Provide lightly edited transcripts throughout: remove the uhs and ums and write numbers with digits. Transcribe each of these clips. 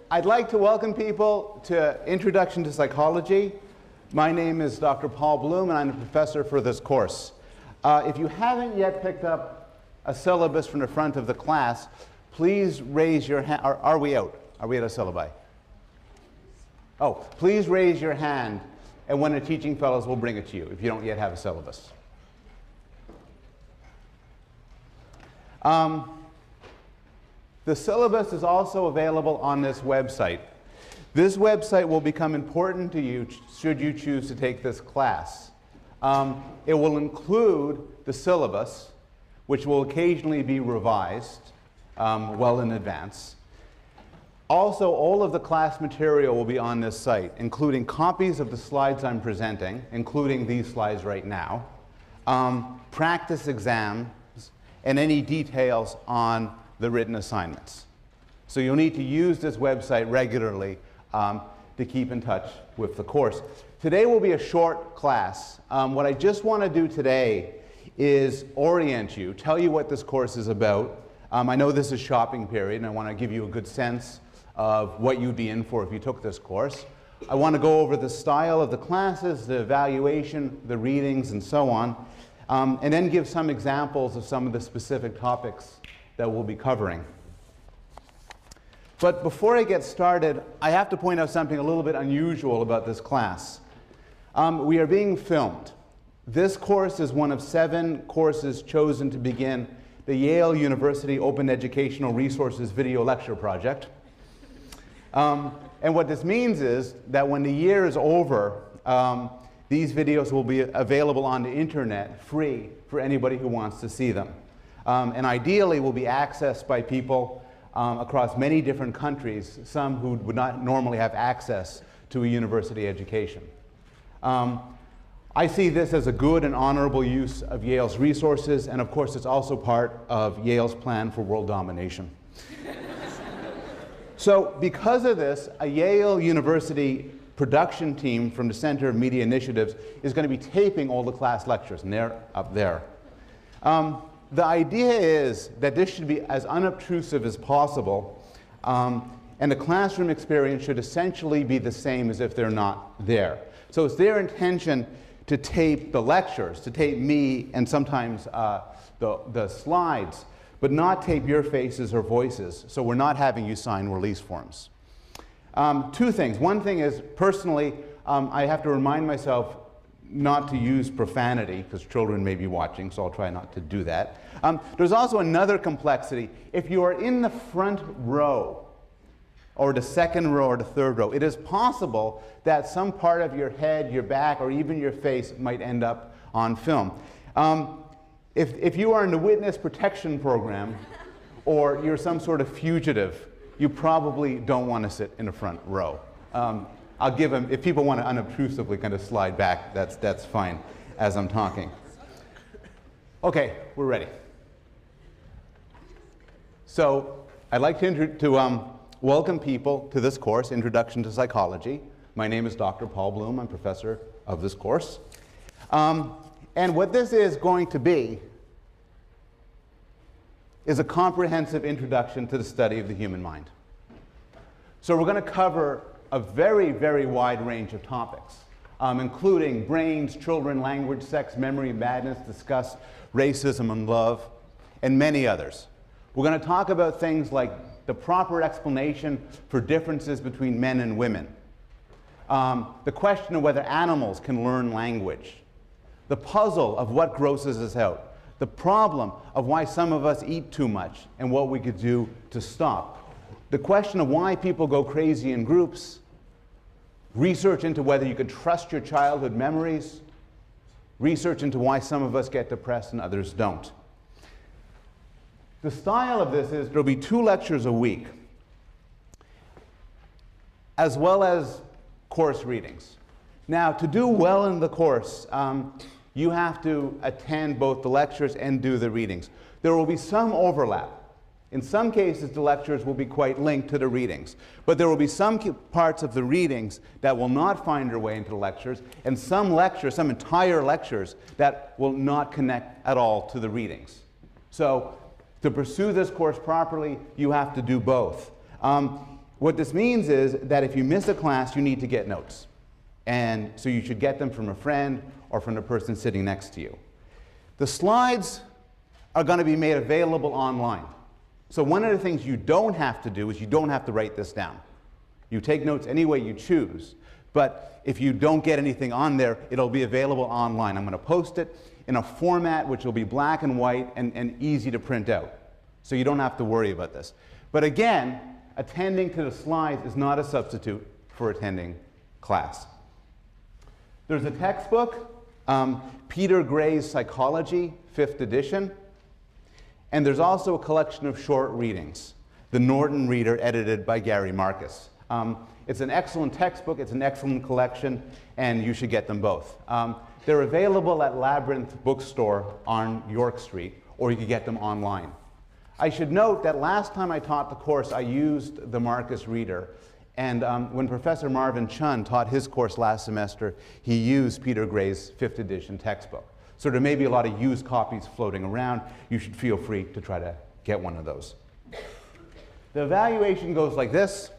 I'd like to welcome people to Introduction to Psychology. My name is Dr. Paul Bloom, and I'm a professor for this course. If you haven't yet picked up a syllabus from the front of the class, please raise your hand. Are we out? Are we at a syllabi? Oh, please raise your hand, and one of the teaching fellows will bring it to you if you don't yet have a syllabus. The syllabus is also available on this website. This website will become important to you should you choose to take this class. It will include the syllabus, which will occasionally be revised well in advance. Also, all of the class material will be on this site, including copies of the slides I'm presenting, including these slides right now, practice exams, and any details on the written assignments. So you'll need to use this website regularly to keep in touch with the course. Today will be a short class. What I just want to do today is orient you, tell you what this course is about. I know this is shopping period, and I want to give you a good sense of what you'd be in for if you took this course. I want to go over the style of the classes, the evaluation, the readings, and so on, and then give some examples of some of the specific topics that we'll be covering. But before I get started, I have to point out something a little bit unusual about this class. We are being filmed. This course is one of 7 courses chosen to begin the Yale University Open Educational Resources Video Lecture Project. And what this means is that when the year is over, these videos will be available on the internet free for anybody who wants to see them. And ideally will be accessed by people across many different countries, some who would not normally have access to a university education. I see this as a good and honorable use of Yale's resources, and of course it's also part of Yale's plan for world domination. So because of this, a Yale University production team from the Center of Media Initiatives is going to be taping all the class lectures, and they're up there. The idea is that this should be as unobtrusive as possible, and the classroom experience should essentially be the same as if they're not there. So it's their intention to tape the lectures, to tape me and sometimes the slides, but not tape your faces or voices, so we're not having you sign release forms. 2 things. One thing is, personally, I have to remind myself not to use profanity, because children may be watching, so I'll try not to do that. There's also another complexity. If you are in the front row, or the second row, or the third row, it is possible that some part of your head, your back, or even your face might end up on film. If you are in the witness protection program, or you're some sort of fugitive, you probably don't want to sit in the front row. I'll give them, if people want to unobtrusively kind of slide back, that's fine as I'm talking. Okay, we're ready. So I'd like to welcome people to this course, Introduction to Psychology. My name is Dr. Paul Bloom. I'm professor of this course. And what this is going to be is a comprehensive introduction to the study of the human mind. So we're going to cover a very, very wide range of topics, including brains, children, language, sex, memory, madness, discuss racism and love, and many others. We're going to talk about things like the proper explanation for differences between men and women, the question of whether animals can learn language, the puzzle of what grosses us out, the problem of why some of us eat too much and what we could do to stop, the question of why people go crazy in groups, research into whether you could trust your childhood memories, research into why some of us get depressed and others don't. The style of this is there'll be 2 lectures a week, as well as course readings. Now, to do well in the course, you have to attend both the lectures and do the readings. There will be some overlap. In some cases, the lectures will be quite linked to the readings, but there will be some parts of the readings that will not find their way into the lectures, and some lectures, some entire lectures, that will not connect at all to the readings. So to pursue this course properly, you have to do both. What this means is that if you miss a class, you need to get notes. And so you should get them from a friend or from the person sitting next to you. The slides are going to be made available online. So one of the things you don't have to do is you don't have to write this down. You take notes any way you choose. But if you don't get anything on there, it'll be available online. I'm going to post it in a format which will be black and white and easy to print out. So you don't have to worry about this. But again, attending to the slides is not a substitute for attending class. There's a textbook, Peter Gray's Psychology, 5th edition. And there's also a collection of short readings, The Norton Reader, edited by Gary Marcus. It's an excellent textbook, it's an excellent collection, and you should get them both. They're available at Labyrinth Bookstore on York Street, or you can get them online. I should note that last time I taught the course, I used the Marcus Reader. And when Professor Marvin Chun taught his course last semester, he used Peter Gray's 5th edition textbook. So there may be a lot of used copies floating around. You should feel free to try to get one of those. The evaluation goes like this.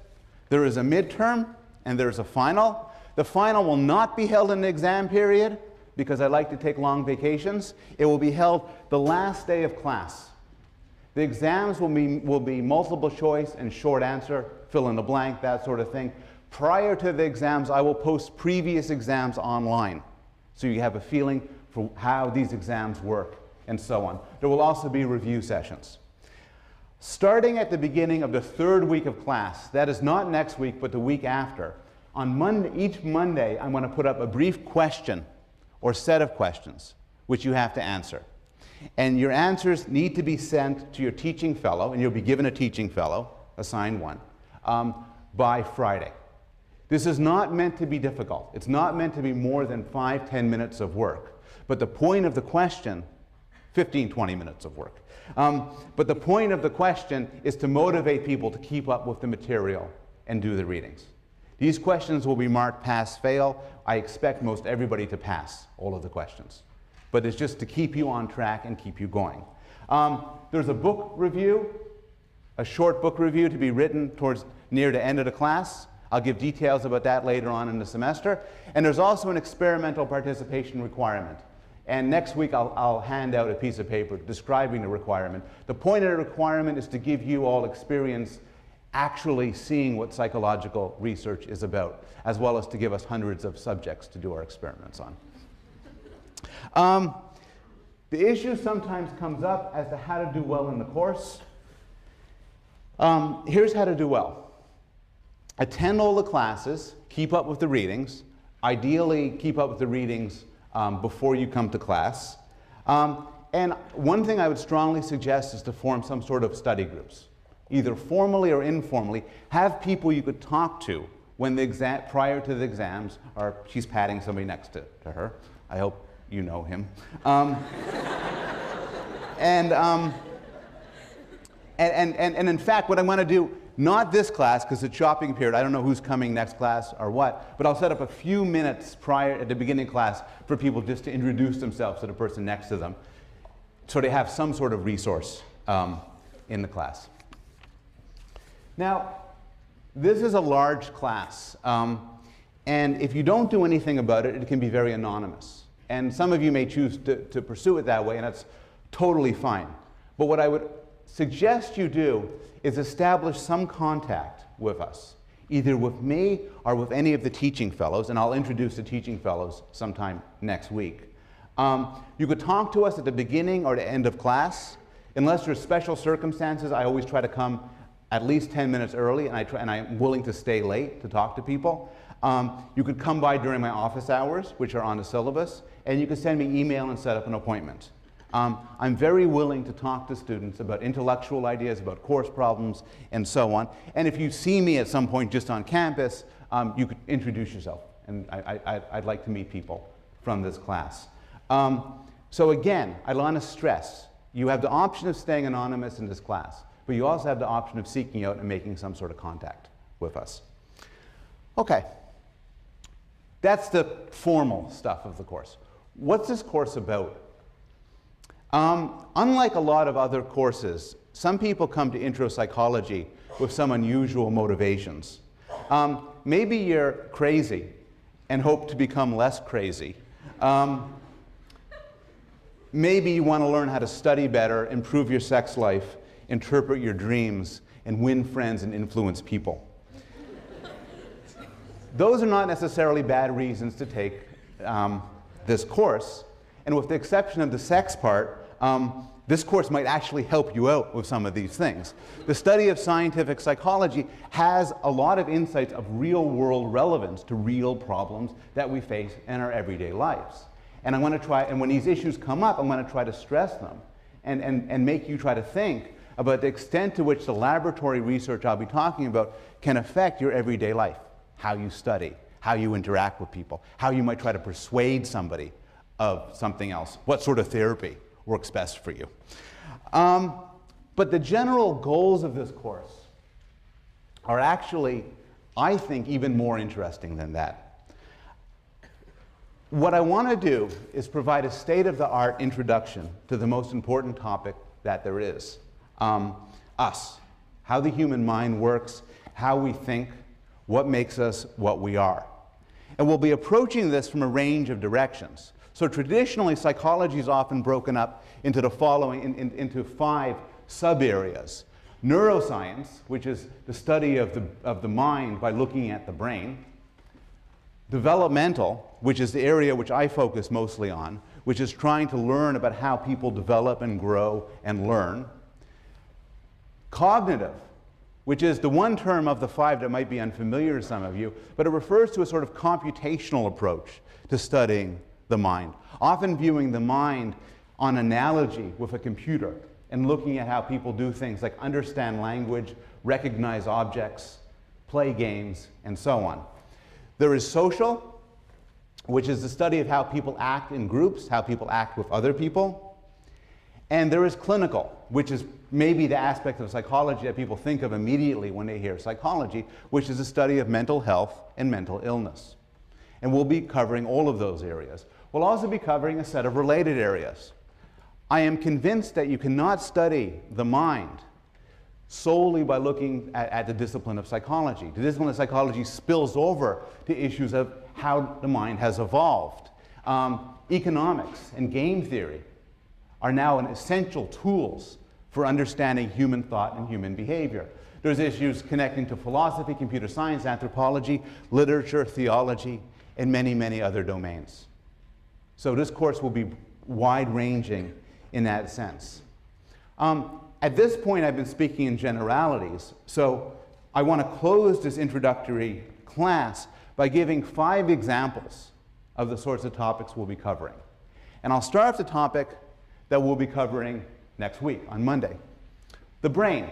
There is a midterm and there's a final. The final will not be held in the exam period because I like to take long vacations. It will be held the last day of class. The exams will be multiple choice and short answer, fill in the blank, that sort of thing. Prior to the exams, I will post previous exams online, so you have a feeling for how these exams work and so on. There will also be review sessions. Starting at the beginning of the 3rd week of class, that is not next week, but the week after, on Monday, each Monday, I'm going to put up a brief question or set of questions which you have to answer. And your answers need to be sent to your teaching fellow, and you'll be given a teaching fellow, assigned one, by Friday. This is not meant to be difficult. It's not meant to be more than 5-10 minutes of work. But the point of the question, 15-20 minutes of work. But the point of the question is to motivate people to keep up with the material and do the readings. These questions will be marked pass-fail. I expect most everybody to pass all of the questions. But it's just to keep you on track and keep you going. There's a book review, a short book review to be written towards near the end of the class. I'll give details about that later on in the semester. And there's also an experimental participation requirement. And next week I'll hand out a piece of paper describing the requirement. The point of the requirement is to give you all experience actually seeing what psychological research is about, as well as to give us hundreds of subjects to do our experiments on. The issue sometimes comes up as to how to do well in the course. Here's how to do well. Attend all the classes, keep up with the readings, ideally keep up with the readings before you come to class. And one thing I would strongly suggest is to form some sort of study groups, either formally or informally. Have people you could talk to when the prior to the exams, or she's patting somebody next to her. I hope you know him. And in fact, what I'm going to do, not this class, because it's shopping period, I don't know who's coming next class or what, but I'll set up a few minutes prior at the beginning of class for people just to introduce themselves to the person next to them, so they have some sort of resource in the class. Now, this is a large class, and if you don't do anything about it, it can be very anonymous. And some of you may choose to pursue it that way, and that's totally fine. But what I would suggest you do is establish some contact with us, either with me or with any of the teaching fellows, and I'll introduce the teaching fellows sometime next week. You could talk to us at the beginning or the end of class. Unless there's special circumstances, I always try to come at least 10 minutes early, and I'm willing to stay late to talk to people. You could come by during my office hours, which are on the syllabus, and you could send me email and set up an appointment. I'm very willing to talk to students about intellectual ideas, about course problems, and so on. And if you see me at some point just on campus, you could introduce yourself. And I'd like to meet people from this class. So again, I want to stress, you have the option of staying anonymous in this class, but you also have the option of seeking out and making some sort of contact with us. Okay. That's the formal stuff of the course. What's this course about? Unlike a lot of other courses, some people come to intro psychology with some unusual motivations. Maybe you're crazy and hope to become less crazy. Maybe you want to learn how to study better, improve your sex life, interpret your dreams, and win friends and influence people. Those are not necessarily bad reasons to take this course. And with the exception of the sex part, this course might actually help you out with some of these things. The study of scientific psychology has a lot of insights of real-world relevance to real problems that we face in our everyday lives. And I'm going to try, and when these issues come up, I'm going to try to stress them and make you try to think about the extent to which the laboratory research I'll be talking about can affect your everyday life. How you study, how you interact with people, how you might try to persuade somebody of something else, what sort of therapy works best for you. But the general goals of this course are actually, I think, even more interesting than that. What I want to do is provide a state-of-the-art introduction to the most important topic that there is, us, how the human mind works, how we think, what makes us what we are. And we'll be approaching this from a range of directions. So traditionally, psychology is often broken up into the following, into 5 sub-areas. Neuroscience, which is the study of the mind by looking at the brain. Developmental, which is the area which I focus mostly on, which is trying to learn about how people develop and grow and learn. Cognitive, which is the one term of the 5 that might be unfamiliar to some of you, but it refers to a sort of computational approach to studying the mind, often viewing the mind on analogy with a computer and looking at how people do things like understand language, recognize objects, play games, and so on. There is social, which is the study of how people act in groups, how people act with other people. And there is clinical, which is maybe the aspect of psychology that people think of immediately when they hear psychology, which is the study of mental health and mental illness. And we'll be covering all of those areas. We'll also be covering a set of related areas. I am convinced that you cannot study the mind solely by looking at the discipline of psychology. The discipline of psychology spills over to issues of how the mind has evolved. Economics and game theory are now essential tools for understanding human thought and human behavior. There's issues connecting to philosophy, computer science, anthropology, literature, theology, and many, many other domains. So this course will be wide-ranging in that sense. At this point, I've been speaking in generalities, so I want to close this introductory class by giving 5 examples of the sorts of topics we'll be covering. And I'll start with the topic that we'll be covering next week, on Monday. The brain.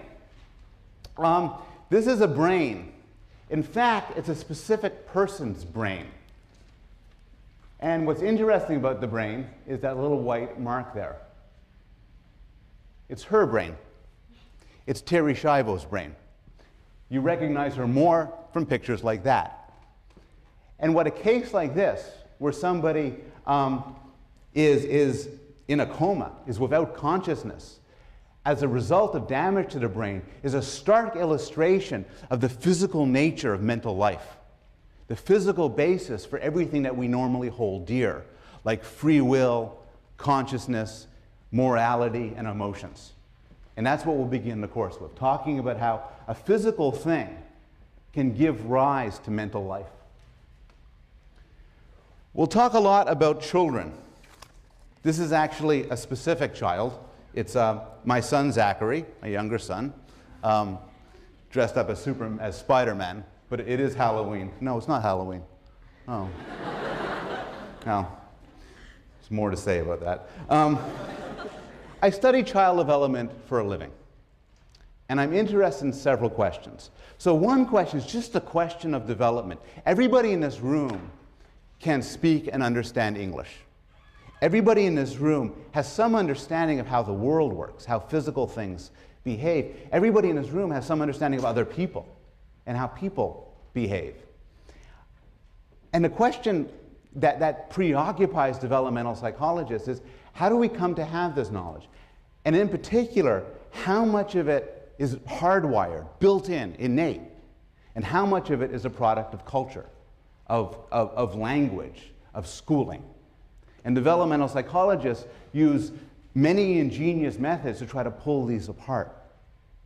This is a brain. In fact, it's a specific person's brain. And what's interesting about the brain is that little white mark there. It's her brain. It's Terri Schiavo's brain. You recognize her more from pictures like that. And what a case like this, where somebody is in a coma, is without consciousness, as a result of damage to the brain, is a stark illustration of the physical nature of mental life, the physical basis for everything that we normally hold dear, like free will, consciousness, morality, and emotions. And that's what we'll begin the course with, talking about how a physical thing can give rise to mental life. We'll talk a lot about children. This is actually a specific child. It's my son Zachary, my younger son, dressed up as Spider-Man, but it is Halloween. No, it's not Halloween. Oh. No. There's more to say about that. I study child development for a living, and I'm interested in several questions. So one question is just the question of development. Everybody in this room can speak and understand English. Everybody in this room has some understanding of how the world works, how physical things behave. Everybody in this room has some understanding of other people and how people behave. And the question that preoccupies developmental psychologists is, how do we come to have this knowledge? And in particular, how much of it is hardwired, built in, innate, and how much of it is a product of culture, of language, of schooling. And developmental psychologists use many ingenious methods to try to pull these apart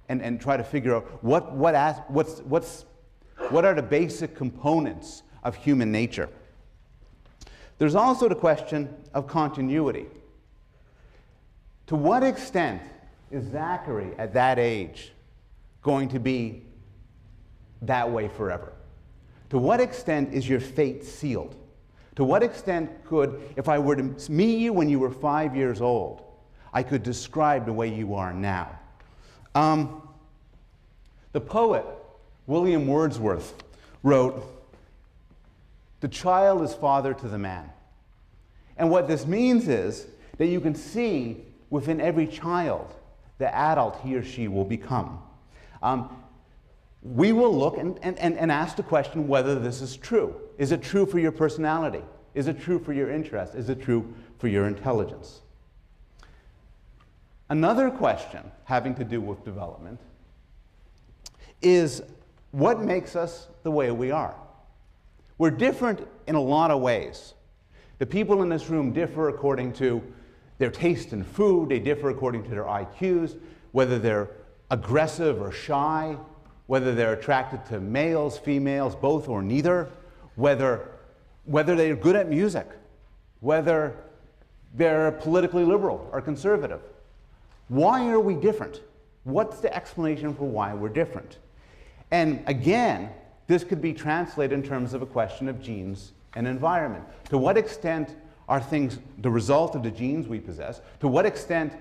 and try to figure out what are the basic components of human nature. There's also the question of continuity. To what extent is Zachary at that age going to be that way forever? To what extent is your fate sealed? To what extent could, if I were to meet you when you were 5 years old, I could describe the way you are now? The poet William Wordsworth wrote, "The child is father to the man." And what this means is that you can see within every child the adult he or she will become. We will look and ask the question whether this is true. Is it true for your personality? Is it true for your interest? Is it true for your intelligence? Another question having to do with development is what makes us the way we are? We're different in a lot of ways. The people in this room differ according to their taste in food, they differ according to their IQs, whether they're aggressive or shy, whether they're attracted to males, females, both or neither, whether they're good at music, whether they're politically liberal or conservative. Why are we different? What's the explanation for why we're different? And again, this could be translated in terms of a question of genes and environment. To what extent are things the result of the genes we possess? To what extent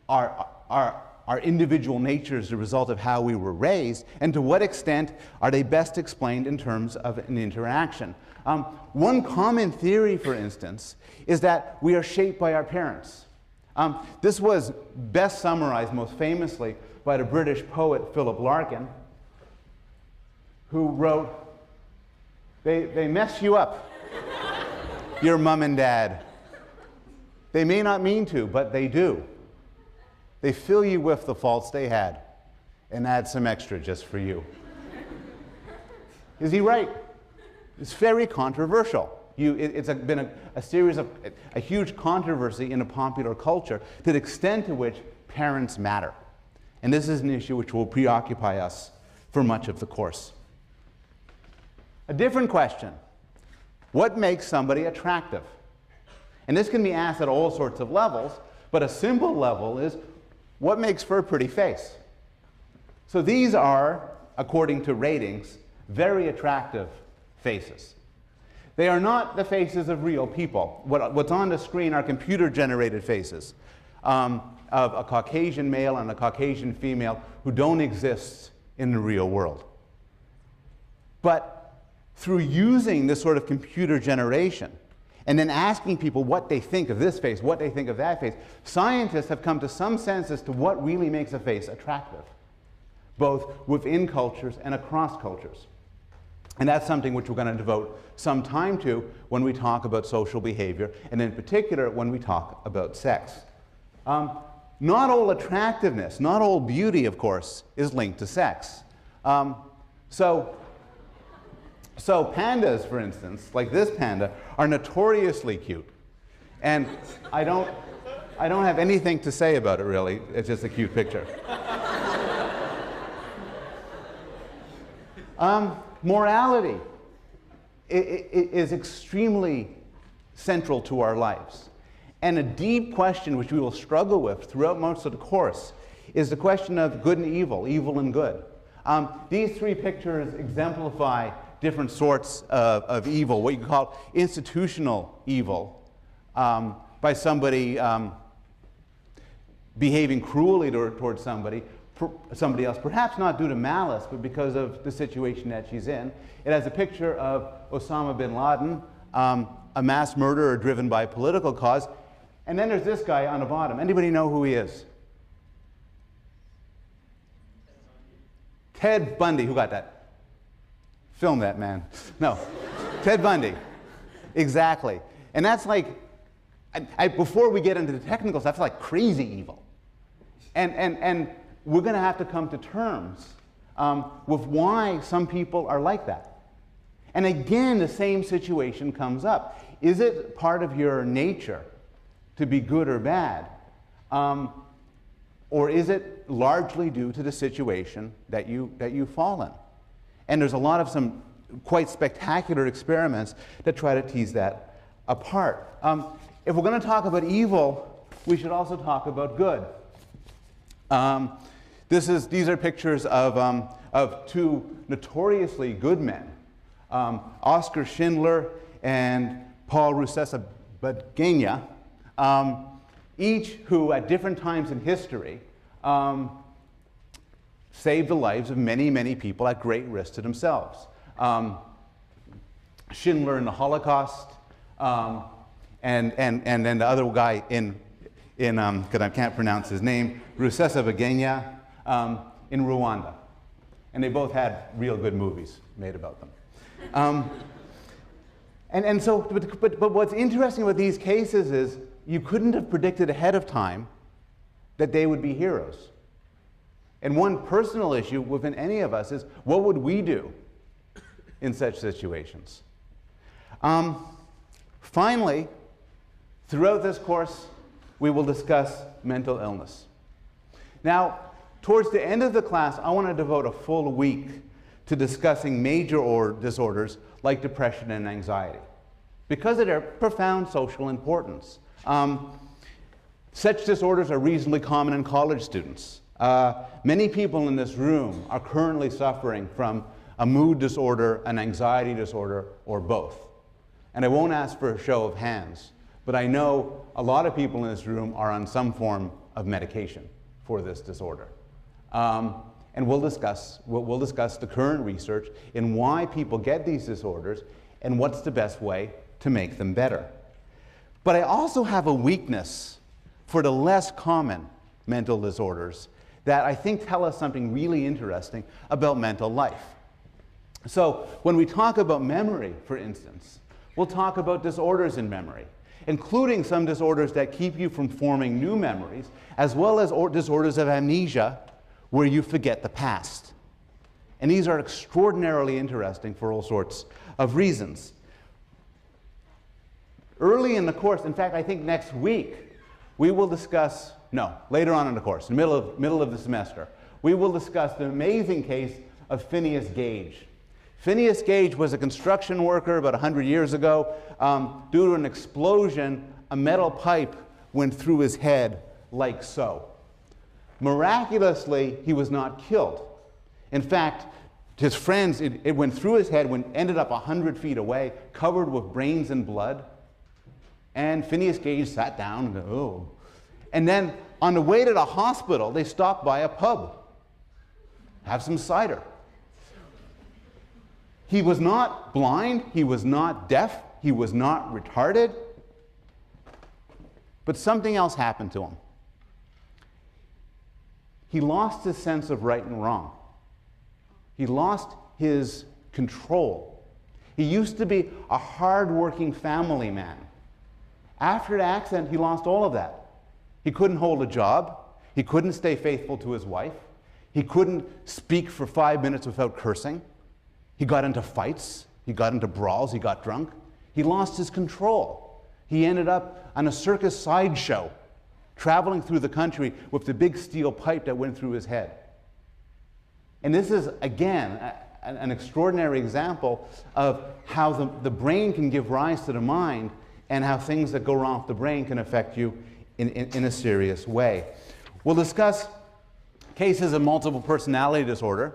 are our individual natures the result of how we were raised? And to what extent are they best explained in terms of an interaction? One common theory, for instance, is that we are shaped by our parents. This was best summarized most famously by the British poet Philip Larkin, who wrote, they mess you up, your mom and dad. They may not mean to, but they do. They fill you with the faults they had and add some extra just for you. Is he right? It's very controversial. It's been a series of a huge controversy in a popular culture to the extent to which parents matter. And this is an issue which will preoccupy us for much of the course. A different question: what makes somebody attractive? And this can be asked at all sorts of levels, but a simple level is, what makes for a pretty face? So these are, according to ratings, very attractive faces. They are not the faces of real people. What's on the screen are computer-generated faces of a Caucasian male and a Caucasian female who don't exist in the real world. But through using this sort of computer generation and then asking people what they think of this face, what they think of that face, scientists have come to some sense as to what really makes a face attractive, both within cultures and across cultures. And that's something which we're going to devote some time to when we talk about social behavior, and in particular when we talk about sex. Not all attractiveness, not all beauty, of course, is linked to sex. So pandas, for instance, like this panda, are notoriously cute. And I don't have anything to say about it, really. It's just a cute picture. Morality is extremely central to our lives. And a deep question which we will struggle with throughout most of the course is the question of good and evil, evil and good. These three pictures exemplify different sorts of evil, what you could call institutional evil, by somebody behaving cruelly towards somebody else, perhaps not due to malice, but because of the situation that she's in. It has a picture of Osama bin Laden, a mass murderer driven by a political cause. And then there's this guy on the bottom. Anybody know who he is? Ted Bundy. Who got that? Film that, man. No. Ted Bundy. Exactly. And that's like, before we get into the technical stuff, that's like crazy evil. And we're going to have to come to terms with why some people are like that. And again, the same situation comes up. Is it part of your nature to be good or bad? Or is it largely due to the situation that you fall in? And there's a lot of some quite spectacular experiments that try to tease that apart. If we're going to talk about evil, we should also talk about good. These are pictures of two notoriously good men, Oskar Schindler and Paul Rusesabagina, each who at different times in history saved the lives of many, many people at great risk to themselves. Schindler in the Holocaust, and then the other guy because I can't pronounce his name, Rusesabagina, in Rwanda. And they both had real good movies made about them. But what's interesting with these cases is you couldn't have predicted ahead of time that they would be heroes. And one personal issue within any of us is, what would we do in such situations? Finally, throughout this course, we will discuss mental illness. Now, towards the end of the class, I want to devote a full week to discussing major disorders like depression and anxiety, because of their profound social importance. Such disorders are reasonably common in college students. Many people in this room are currently suffering from a mood disorder, an anxiety disorder, or both. And I won't ask for a show of hands, but I know a lot of people in this room are on some form of medication for this disorder. And we'll discuss the current research in why people get these disorders and what's the best way to make them better. But I also have a weakness for the less common mental disorders that I think tell us something really interesting about mental life. So when we talk about memory, for instance, we'll talk about disorders in memory, including some disorders that keep you from forming new memories, as well as disorders of amnesia, where you forget the past. And these are extraordinarily interesting for all sorts of reasons. Early in the course, in fact, I think next week, we will discuss, later on in the course, in the middle of the semester, we will discuss the amazing case of Phineas Gage. Phineas Gage was a construction worker about 100 years ago. Due to an explosion, a metal pipe went through his head like so. Miraculously, he was not killed. In fact, his friends, it went through his head, ended up 100 feet away, covered with brains and blood. And Phineas Gage sat down and oh. And then on the way to the hospital, they stopped by a pub, have some cider. He was not blind, he was not deaf, he was not retarded, but something else happened to him. He lost his sense of right and wrong. He lost his control. He used to be a hard-working family man. After the accident, he lost all of that. He couldn't hold a job. He couldn't stay faithful to his wife. He couldn't speak for 5 minutes without cursing. He got into fights. He got into brawls. He got drunk. He lost his control. He ended up on a circus sideshow, traveling through the country with the big steel pipe that went through his head. And this is, again, an extraordinary example of how the brain can give rise to the mind and how things that go wrong with the brain can affect you in a serious way. We'll discuss cases of multiple personality disorder,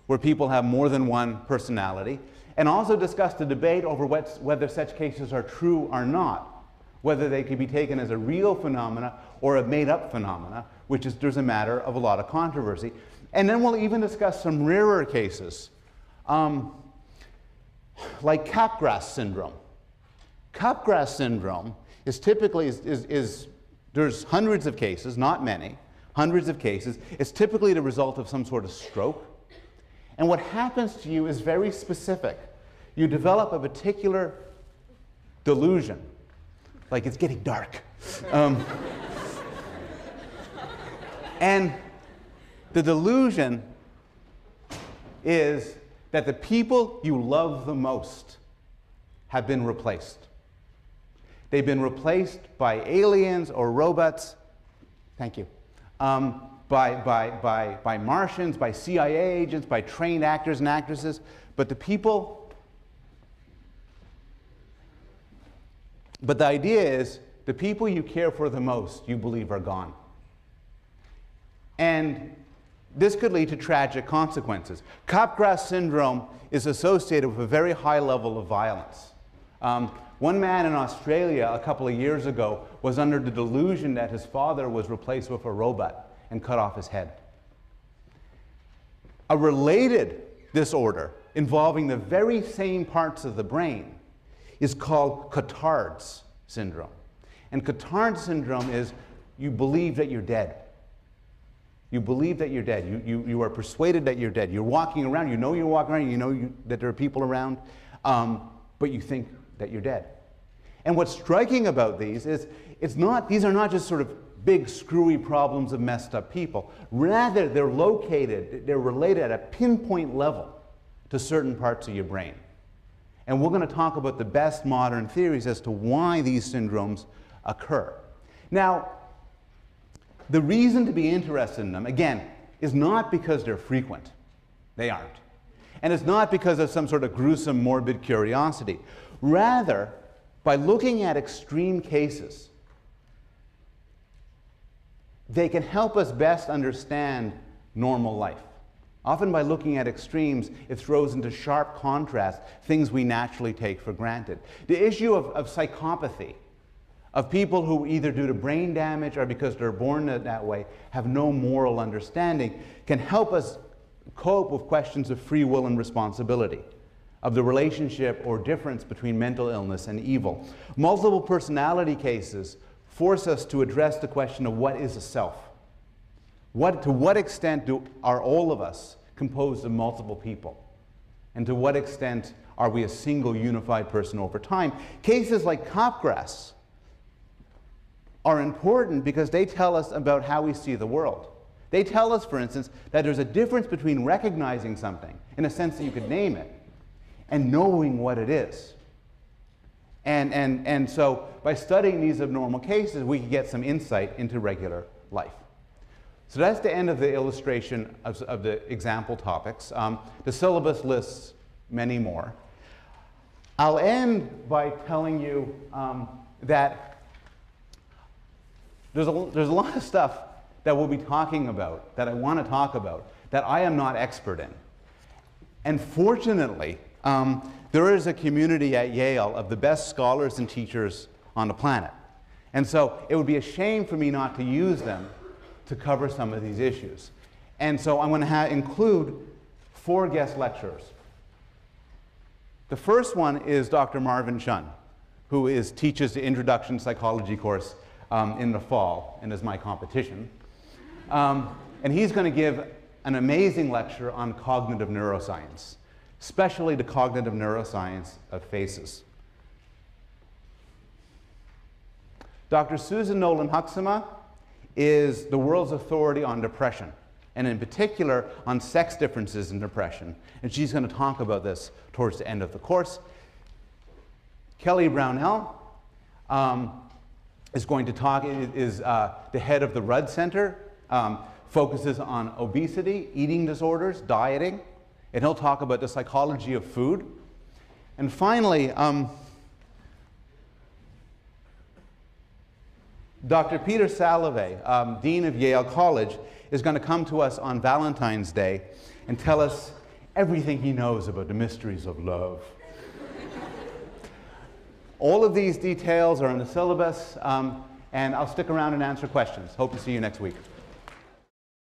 where people have more than one personality, and also discuss the debate over whether such cases are true or not, whether they can be taken as a real phenomena or a made-up phenomena, there's a matter of a lot of controversy. And then we'll even discuss some rarer cases, like Capgras syndrome. Capgras syndrome is typically, there's hundreds of cases, not many, hundreds of cases. It's typically the result of some sort of stroke. And what happens to you is very specific. You develop a particular delusion, like it's getting dark. And The delusion is that the people you love the most have been replaced. They've been replaced by aliens or robots, thank you, by Martians, by CIA agents, by trained actors and actresses, but the idea is the people you care for the most, you believe are gone. And this could lead to tragic consequences. Capgras syndrome is associated with a very high level of violence. One man in Australia a couple of years ago was under the delusion that his father was replaced with a robot and cut off his head. A related disorder involving the very same parts of the brain is called Cotard's syndrome. And Cotard's syndrome is you believe that you're dead. You believe that you're dead. You are persuaded that you're dead. You're walking around. You know you're walking around. You know that there are people around. But you think that you're dead. And what's striking about these is these are not just sort of big screwy problems of messed up people. Rather, they're related at a pinpoint level to certain parts of your brain. And we're going to talk about the best modern theories as to why these syndromes occur. Now, the reason to be interested in them, again, is not because they're frequent. They aren't. And it's not because of some sort of gruesome, morbid curiosity. Rather, by looking at extreme cases, they can help us best understand normal life. Often by looking at extremes, it throws into sharp contrast things we naturally take for granted. The issue of psychopathy, of people who either due to brain damage or because they're born that way have no moral understanding, can help us cope with questions of free will and responsibility, of the relationship or difference between mental illness and evil. Multiple personality cases force us to address the question of what is a self. To what extent are all of us composed of multiple people? And to what extent are we a single unified person over time? Cases like Capgras are important because they tell us about how we see the world. They tell us, for instance, that there's a difference between recognizing something, in a sense that you could name it, and knowing what it is. And so by studying these abnormal cases, we can get some insight into regular life. So that's the end of the illustration of the example topics. The syllabus lists many more. I'll end by telling you that there's a lot of stuff that we'll be talking about, that I want to talk about, that I am not expert in. And fortunately, there is a community at Yale of the best scholars and teachers on the planet. And so it would be a shame for me not to use them to cover some of these issues. And so I'm going to include 4 guest lecturers. The first one is Dr. Marvin Chun, who teaches the Introduction to Psychology course in the fall, and is my competition. And he's going to give an amazing lecture on cognitive neuroscience, especially the cognitive neuroscience of faces. Dr. Susan Nolan-Huxema is the world's authority on depression, and in particular on sex differences in depression. And she's going to talk about this towards the end of the course. Kelly Brownell is going to talk, is the head of the Rudd Center, focuses on obesity, eating disorders, dieting, and he'll talk about the psychology of food. And finally, Dr. Peter Salovey, Dean of Yale College, is going to come to us on Valentine's Day and tell us everything he knows about the mysteries of love. All of these details are in the syllabus, and I'll stick around and answer questions. Hope to see you next week.